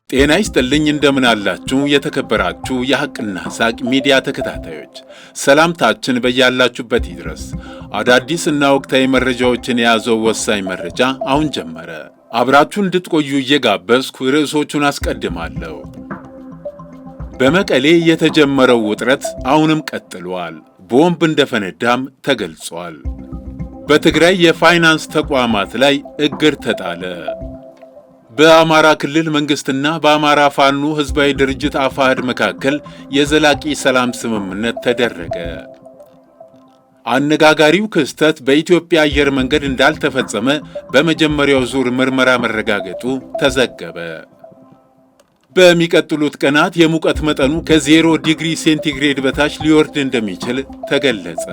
ጤና ይስጥልኝ እንደምን አላችሁ የተከበራችሁ የሐቅና ሳቅ ሚዲያ ተከታታዮች፣ ሰላምታችን በያላችሁበት ይድረስ። አዳዲስና ወቅታዊ መረጃዎችን የያዘው ወሳኝ መረጃ አሁን ጀመረ። አብራችሁ እንድትቆዩ እየጋበዝኩ ርዕሶቹን አስቀድማለሁ። በመቀሌ የተጀመረው ውጥረት አሁንም ቀጥሏል። ቦምብ እንደፈነዳም ተገልጿል። በትግራይ የፋይናንስ ተቋማት ላይ እግድ ተጣለ። በአማራ ክልል መንግስትና በአማራ ፋኖ ህዝባዊ ድርጅት አፋሕድ መካከል የዘላቂ ሰላም ስምምነት ተደረገ። አነጋጋሪው ክስተት በኢትዮጵያ አየር መንገድ እንዳልተፈጸመ በመጀመሪያው ዙር ምርመራ መረጋገጡ ተዘገበ። በሚቀጥሉት ቀናት የሙቀት መጠኑ ከ0 ዲግሪ ሴንቲግሬድ በታች ሊወርድ እንደሚችል ተገለጸ።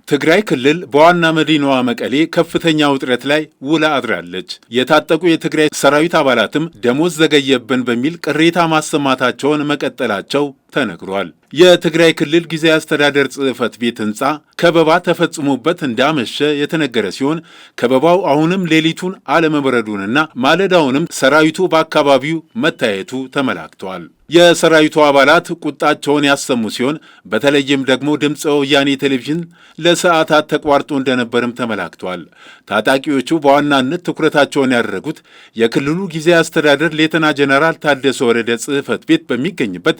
ትግራይ ክልል በዋና መዲናዋ መቀሌ ከፍተኛ ውጥረት ላይ ውላ አድራለች። የታጠቁ የትግራይ ሰራዊት አባላትም ደሞዝ ዘገየብን በሚል ቅሬታ ማሰማታቸውን መቀጠላቸው ተነግሯል። የትግራይ ክልል ጊዜያዊ አስተዳደር ጽሕፈት ቤት ህንፃ ከበባ ተፈጽሞበት እንዳመሸ የተነገረ ሲሆን ከበባው አሁንም ሌሊቱን አለመብረዱንና ማለዳውንም ሰራዊቱ በአካባቢው መታየቱ ተመላክቷል። የሰራዊቱ አባላት ቁጣቸውን ያሰሙ ሲሆን በተለይም ደግሞ ድምፀ ወያኔ ቴሌቪዥን ለሰዓታት ተቋርጦ እንደነበርም ተመላክቷል። ታጣቂዎቹ በዋናነት ትኩረታቸውን ያደረጉት የክልሉ ጊዜያዊ አስተዳደር ሌተና ጀነራል ታደሰ ወረደ ጽሕፈት ቤት በሚገኝበት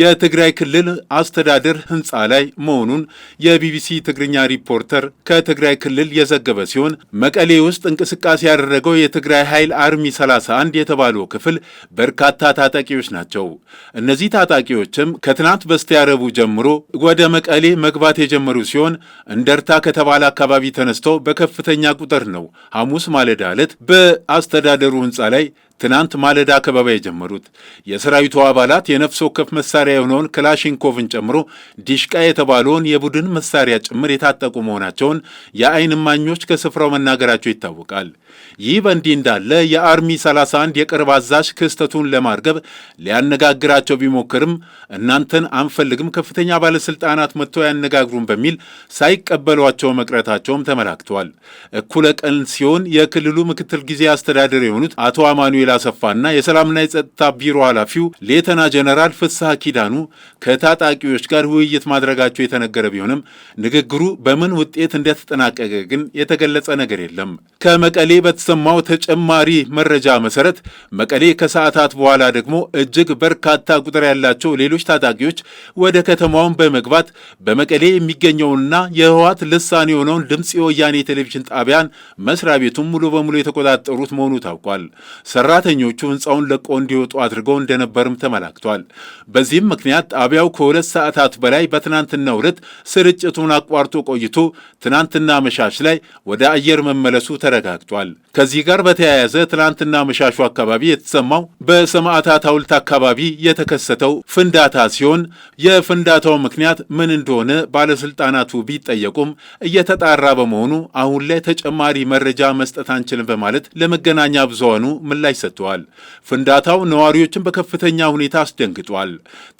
የትግራይ ክልል አስተዳደር ህንፃ ላይ መሆኑን የቢቢሲ ትግርኛ ሪፖርተር ከትግራይ ክልል የዘገበ ሲሆን መቀሌ ውስጥ እንቅስቃሴ ያደረገው የትግራይ ኃይል አርሚ 31 የተባለው ክፍል በርካታ ታጣቂዎች ናቸው። እነዚህ ታጣቂዎችም ከትናንት በስቲያ ረቡዕ ጀምሮ ወደ መቀሌ መግባት የጀመሩ ሲሆን እንደርታ ከተባለ አካባቢ ተነስተው በከፍተኛ ቁጥር ነው ሐሙስ ማለዳ ዕለት በአስተዳደሩ ህንፃ ላይ ትናንት ማለዳ ከበባ የጀመሩት። የሰራዊቱ አባላት የነፍስ ወከፍ መሳሪያ የሆነውን ክላሽንኮቭን ጨምሮ ዲሽቃ የተባለውን የቡድን መሳሪያ ጭምር የታጠቁ መሆናቸውን የዓይን እማኞች ከስፍራው መናገራቸው ይታወቃል። ይህ በእንዲህ እንዳለ የአርሚ 31 የቅርብ አዛዥ ክስተቱን ለማርገብ ሊያነጋግራቸው ቢሞክርም እናንተን አንፈልግም፣ ከፍተኛ ባለስልጣናት መጥተው ያነጋግሩን በሚል ሳይቀበሏቸው መቅረታቸውም ተመላክተዋል። እኩለ ቀን ሲሆን የክልሉ ምክትል ጊዜ አስተዳደር የሆኑት አቶ አማኑኤል አሰፋና የሰላምና የጸጥታ ቢሮ ኃላፊው ሌተና ጀነራል ፍስሐ ኪዳኑ ከታጣቂዎች ጋር ውይይት ማድረጋቸው የተነገረ ቢሆንም ንግግሩ በምን ውጤት እንደተጠናቀቀ ግን የተገለጸ ነገር የለም። ከመቀሌ በተሰማው ተጨማሪ መረጃ መሰረት መቀሌ ከሰዓታት በኋላ ደግሞ እጅግ በርካታ ቁጥር ያላቸው ሌሎች ታጣቂዎች ወደ ከተማውን በመግባት በመቀሌ የሚገኘውንና የህወሓት ልሳን የሆነውን ድምፅ የወያኔ ቴሌቪዥን ጣቢያን መስሪያ ቤቱን ሙሉ በሙሉ የተቆጣጠሩት መሆኑ ታውቋል። ሰራተኞቹ ህንፃውን ለቆ እንዲወጡ አድርገው እንደነበርም ተመላክቷል። በዚህም ምክንያት ጣቢያው ከ2 ሰዓታት በላይ በትናንትናው ዕለት ስርጭቱን አቋርጦ ቆይቶ ትናንትና መሻሽ ላይ ወደ አየር መመለሱ ተረጋግጧል። ከዚህ ጋር በተያያዘ ትናንትና መሻሹ አካባቢ የተሰማው በሰማዕታት ሐውልት አካባቢ የተከሰተው ፍንዳታ ሲሆን የፍንዳታው ምክንያት ምን እንደሆነ ባለስልጣናቱ ቢጠየቁም እየተጣራ በመሆኑ አሁን ላይ ተጨማሪ መረጃ መስጠት አንችልም በማለት ለመገናኛ ብዙሃኑ ምላሽ ሰጥተዋል። ፍንዳታው ነዋሪዎችን በከፍተኛ ሁኔታ አስደንግጧል።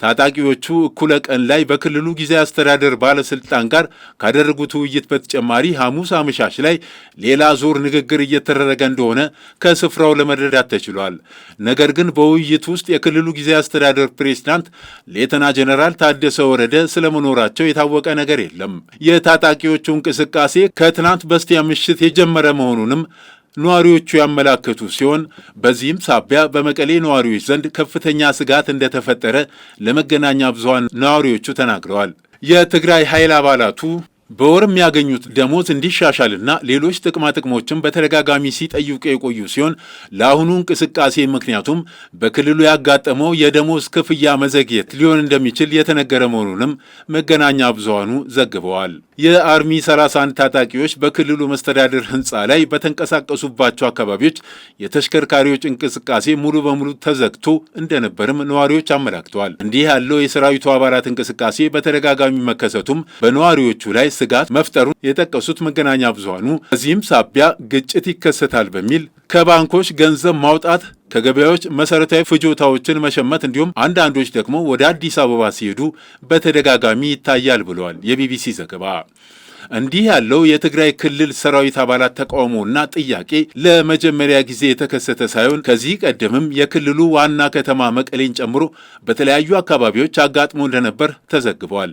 ታጣቂዎቹ እኩለ ቀን ላይ በክልሉ ጊዜያዊ አስተዳደር ባለስልጣን ጋር ካደረጉት ውይይት በተጨማሪ ሐሙስ አመሻሽ ላይ ሌላ ዙር ንግግር እየተደረገ እንደሆነ ከስፍራው ለመረዳት ተችሏል። ነገር ግን በውይይት ውስጥ የክልሉ ጊዜያዊ አስተዳደር ፕሬዝዳንት ሌተና ጀነራል ታደሰ ወረደ ስለመኖራቸው የታወቀ ነገር የለም። የታጣቂዎቹ እንቅስቃሴ ከትናንት በስቲያ ምሽት የጀመረ መሆኑንም ነዋሪዎቹ ያመላከቱ ሲሆን በዚህም ሳቢያ በመቀሌ ነዋሪዎች ዘንድ ከፍተኛ ስጋት እንደተፈጠረ ለመገናኛ ብዙሃን ነዋሪዎቹ ተናግረዋል። የትግራይ ኃይል አባላቱ በወር የሚያገኙት ደሞዝ እንዲሻሻልና ሌሎች ጥቅማ ጥቅሞችን በተደጋጋሚ ሲጠይቁ የቆዩ ሲሆን ለአሁኑ እንቅስቃሴ ምክንያቱም በክልሉ ያጋጠመው የደሞዝ ክፍያ መዘግየት ሊሆን እንደሚችል የተነገረ መሆኑንም መገናኛ ብዙሃኑ ዘግበዋል። የአርሚ 31 ታጣቂዎች በክልሉ መስተዳድር ህንፃ ላይ በተንቀሳቀሱባቸው አካባቢዎች የተሽከርካሪዎች እንቅስቃሴ ሙሉ በሙሉ ተዘግቶ እንደነበርም ነዋሪዎች አመላክተዋል። እንዲህ ያለው የሰራዊቱ አባላት እንቅስቃሴ በተደጋጋሚ መከሰቱም በነዋሪዎቹ ላይ ስጋት መፍጠሩን የጠቀሱት መገናኛ ብዙሃኑ በዚህም ሳቢያ ግጭት ይከሰታል በሚል ከባንኮች ገንዘብ ማውጣት፣ ከገበያዎች መሰረታዊ ፍጆታዎችን መሸመት እንዲሁም አንዳንዶች ደግሞ ወደ አዲስ አበባ ሲሄዱ በተደጋጋሚ ይታያል ብለዋል የቢቢሲ ዘገባ። እንዲህ ያለው የትግራይ ክልል ሰራዊት አባላት ተቃውሞና ጥያቄ ለመጀመሪያ ጊዜ የተከሰተ ሳይሆን ከዚህ ቀደምም የክልሉ ዋና ከተማ መቀሌን ጨምሮ በተለያዩ አካባቢዎች አጋጥሞ እንደነበር ተዘግቧል።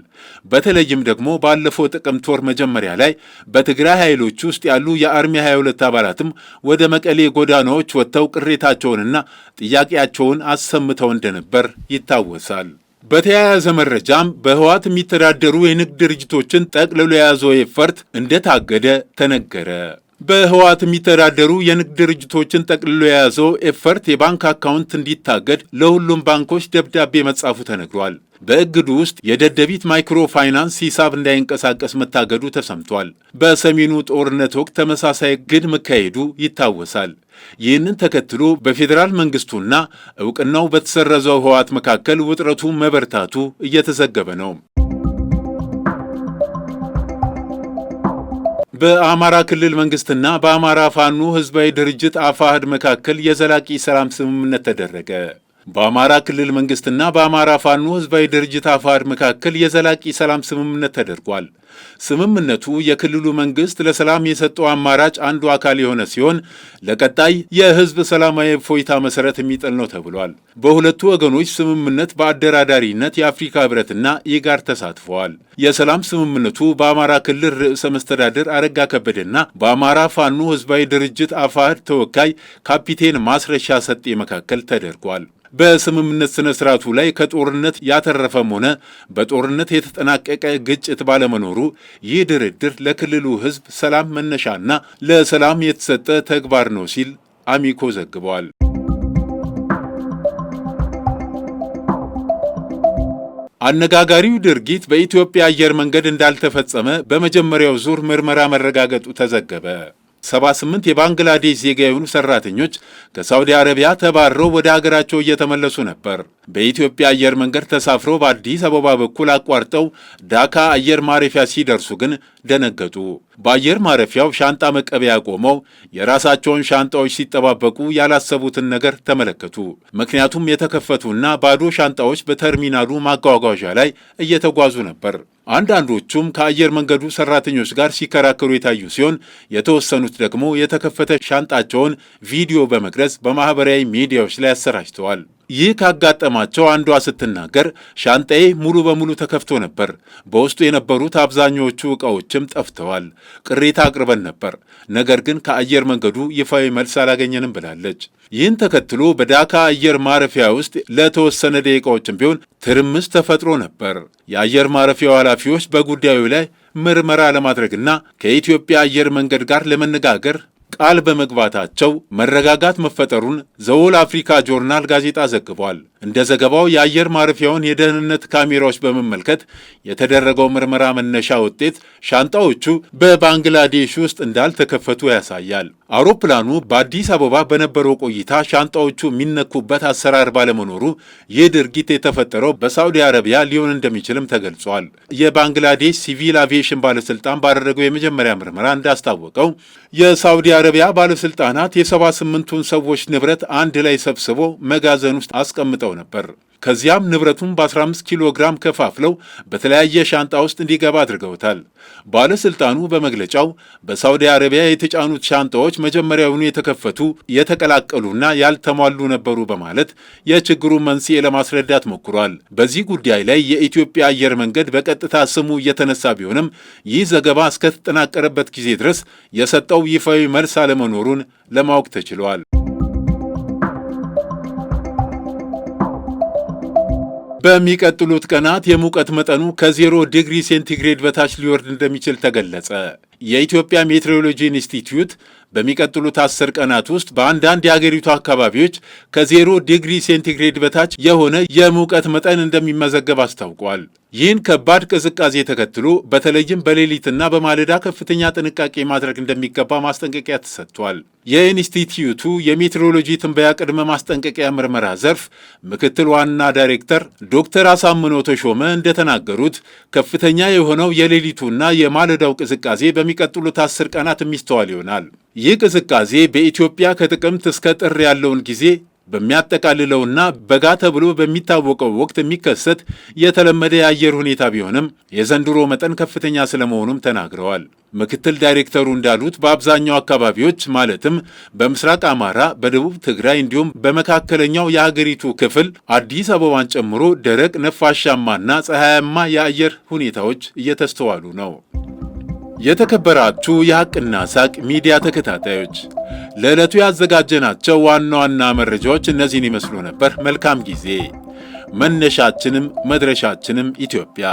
በተለይም ደግሞ ባለፈው ጥቅምት ወር መጀመሪያ ላይ በትግራይ ኃይሎች ውስጥ ያሉ የአርሚ 22 አባላትም ወደ መቀሌ ጎዳናዎች ወጥተው ቅሬታቸውንና ጥያቄያቸውን አሰምተው እንደነበር ይታወሳል። በተያያዘ መረጃም በህወሓት የሚተዳደሩ የንግድ ድርጅቶችን ጠቅልሎ የያዘው ኤፈርት እንደታገደ ተነገረ። በህወሓት የሚተዳደሩ የንግድ ድርጅቶችን ጠቅልሎ የያዘው ኤፈርት የባንክ አካውንት እንዲታገድ ለሁሉም ባንኮች ደብዳቤ መጻፉ ተነግሯል። በእግዱ ውስጥ የደደቢት ማይክሮ ፋይናንስ ሂሳብ እንዳይንቀሳቀስ መታገዱ ተሰምቷል። በሰሜኑ ጦርነት ወቅት ተመሳሳይ እግድ መካሄዱ ይታወሳል። ይህንን ተከትሎ በፌዴራል መንግስቱና እውቅናው በተሰረዘው ህወሓት መካከል ውጥረቱ መበርታቱ እየተዘገበ ነው። በአማራ ክልል መንግስትና በአማራ ፋኖ ህዝባዊ ድርጅት አፋሕድ መካከል የዘላቂ ሰላም ስምምነት ተደረገ። በአማራ ክልል መንግስትና በአማራ ፋኖ ህዝባዊ ድርጅት አፋሕድ መካከል የዘላቂ ሰላም ስምምነት ተደርጓል። ስምምነቱ የክልሉ መንግስት ለሰላም የሰጠው አማራጭ አንዱ አካል የሆነ ሲሆን ለቀጣይ የህዝብ ሰላማዊ እፎይታ መሰረት የሚጥል ነው ተብሏል። በሁለቱ ወገኖች ስምምነት በአደራዳሪነት የአፍሪካ ህብረትና ኢጋድ ተሳትፈዋል። የሰላም ስምምነቱ በአማራ ክልል ርዕሰ መስተዳድር አረጋ ከበደና በአማራ ፋኖ ህዝባዊ ድርጅት አፋሕድ ተወካይ ካፒቴን ማስረሻ ሰጤ መካከል ተደርጓል። በስምምነት ስነ ስርዓቱ ላይ ከጦርነት ያተረፈም ሆነ በጦርነት የተጠናቀቀ ግጭት ባለመኖሩ ይህ ድርድር ለክልሉ ህዝብ ሰላም መነሻና ለሰላም የተሰጠ ተግባር ነው ሲል አሚኮ ዘግቧል። አነጋጋሪው ድርጊት በኢትዮጵያ አየር መንገድ እንዳልተፈጸመ በመጀመሪያው ዙር ምርመራ መረጋገጡ ተዘገበ። 78 የባንግላዴሽ ዜጋ የሆኑ ሰራተኞች ከሳውዲ አረቢያ ተባረው ወደ ሀገራቸው እየተመለሱ ነበር። በኢትዮጵያ አየር መንገድ ተሳፍረው በአዲስ አበባ በኩል አቋርጠው ዳካ አየር ማረፊያ ሲደርሱ ግን ደነገጡ። በአየር ማረፊያው ሻንጣ መቀበያ ቆመው የራሳቸውን ሻንጣዎች ሲጠባበቁ ያላሰቡትን ነገር ተመለከቱ። ምክንያቱም የተከፈቱና ባዶ ሻንጣዎች በተርሚናሉ ማጓጓዣ ላይ እየተጓዙ ነበር። አንዳንዶቹም ከአየር መንገዱ ሰራተኞች ጋር ሲከራከሩ የታዩ ሲሆን የተወሰኑት ደግሞ የተከፈተ ሻንጣቸውን ቪዲዮ በመቅረጽ በማህበራዊ ሚዲያዎች ላይ አሰራጭተዋል። ይህ ካጋጠማቸው አንዷ ስትናገር ሻንጣዬ ሙሉ በሙሉ ተከፍቶ ነበር፣ በውስጡ የነበሩት አብዛኛዎቹ ዕቃዎችም ጠፍተዋል። ቅሬታ አቅርበን ነበር፣ ነገር ግን ከአየር መንገዱ ይፋዊ መልስ አላገኘንም ብላለች። ይህን ተከትሎ በዳካ አየር ማረፊያ ውስጥ ለተወሰነ ደቂቃዎችም ቢሆን ትርምስ ተፈጥሮ ነበር። የአየር ማረፊያው ኃላፊዎች በጉዳዩ ላይ ምርመራ ለማድረግና ከኢትዮጵያ አየር መንገድ ጋር ለመነጋገር ቃል በመግባታቸው መረጋጋት መፈጠሩን ዘወል አፍሪካ ጆርናል ጋዜጣ ዘግቧል። እንደ ዘገባው የአየር ማረፊያውን የደህንነት ካሜራዎች በመመልከት የተደረገው ምርመራ መነሻ ውጤት ሻንጣዎቹ በባንግላዴሽ ውስጥ እንዳልተከፈቱ ያሳያል። አውሮፕላኑ በአዲስ አበባ በነበረው ቆይታ ሻንጣዎቹ የሚነኩበት አሰራር ባለመኖሩ ይህ ድርጊት የተፈጠረው በሳዑዲ አረቢያ ሊሆን እንደሚችልም ተገልጿል። የባንግላዴሽ ሲቪል አቪዬሽን ባለስልጣን ባደረገው የመጀመሪያ ምርመራ እንዳስታወቀው የሳዑዲ አረቢያ ባለስልጣናት የ78ቱን ሰዎች ንብረት አንድ ላይ ሰብስቦ መጋዘን ውስጥ አስቀምጠው ነበር። ከዚያም ንብረቱን በ15 ኪሎ ግራም ከፋፍለው በተለያየ ሻንጣ ውስጥ እንዲገባ አድርገውታል። ባለስልጣኑ በመግለጫው በሳዑዲ አረቢያ የተጫኑት ሻንጣዎች መጀመሪያውኑ የተከፈቱ የተቀላቀሉና ያልተሟሉ ነበሩ በማለት የችግሩን መንስኤ ለማስረዳት ሞክሯል። በዚህ ጉዳይ ላይ የኢትዮጵያ አየር መንገድ በቀጥታ ስሙ እየተነሳ ቢሆንም ይህ ዘገባ እስከተጠናቀረበት ጊዜ ድረስ የሰጠው ይፋዊ መልስ አለመኖሩን ለማወቅ ተችሏል። በሚቀጥሉት ቀናት የሙቀት መጠኑ ከ0 ዲግሪ ሴንቲግሬድ በታች ሊወርድ እንደሚችል ተገለጸ። የኢትዮጵያ ሜትሮሎጂ ኢንስቲትዩት በሚቀጥሉት 10 ቀናት ውስጥ በአንዳንድ የአገሪቱ አካባቢዎች ከ0 ዲግሪ ሴንቲግሬድ በታች የሆነ የሙቀት መጠን እንደሚመዘገብ አስታውቋል። ይህን ከባድ ቅዝቃዜ ተከትሎ በተለይም በሌሊትና በማለዳ ከፍተኛ ጥንቃቄ ማድረግ እንደሚገባ ማስጠንቀቂያ ተሰጥቷል። የኢንስቲትዩቱ የሜትሮሎጂ ትንበያ ቅድመ ማስጠንቀቂያ ምርመራ ዘርፍ ምክትል ዋና ዳይሬክተር ዶክተር አሳምነው ተሾመ እንደተናገሩት ከፍተኛ የሆነው የሌሊቱና የማለዳው ቅዝቃዜ በሚቀጥሉት 10 ቀናት የሚስተዋል ይሆናል። ይህ ቅዝቃዜ በኢትዮጵያ ከጥቅምት እስከ ጥር ያለውን ጊዜ በሚያጠቃልለውና በጋ ተብሎ በሚታወቀው ወቅት የሚከሰት የተለመደ የአየር ሁኔታ ቢሆንም የዘንድሮ መጠን ከፍተኛ ስለመሆኑም ተናግረዋል። ምክትል ዳይሬክተሩ እንዳሉት በአብዛኛው አካባቢዎች ማለትም በምስራቅ አማራ፣ በደቡብ ትግራይ እንዲሁም በመካከለኛው የሀገሪቱ ክፍል አዲስ አበባን ጨምሮ ደረቅ ነፋሻማና ፀሐያማ የአየር ሁኔታዎች እየተስተዋሉ ነው። የተከበራችሁ የሐቅና ሳቅ ሚዲያ ተከታታዮች ለዕለቱ ያዘጋጀናቸው ዋና ዋና መረጃዎች እነዚህን ይመስሉ ነበር። መልካም ጊዜ። መነሻችንም መድረሻችንም ኢትዮጵያ።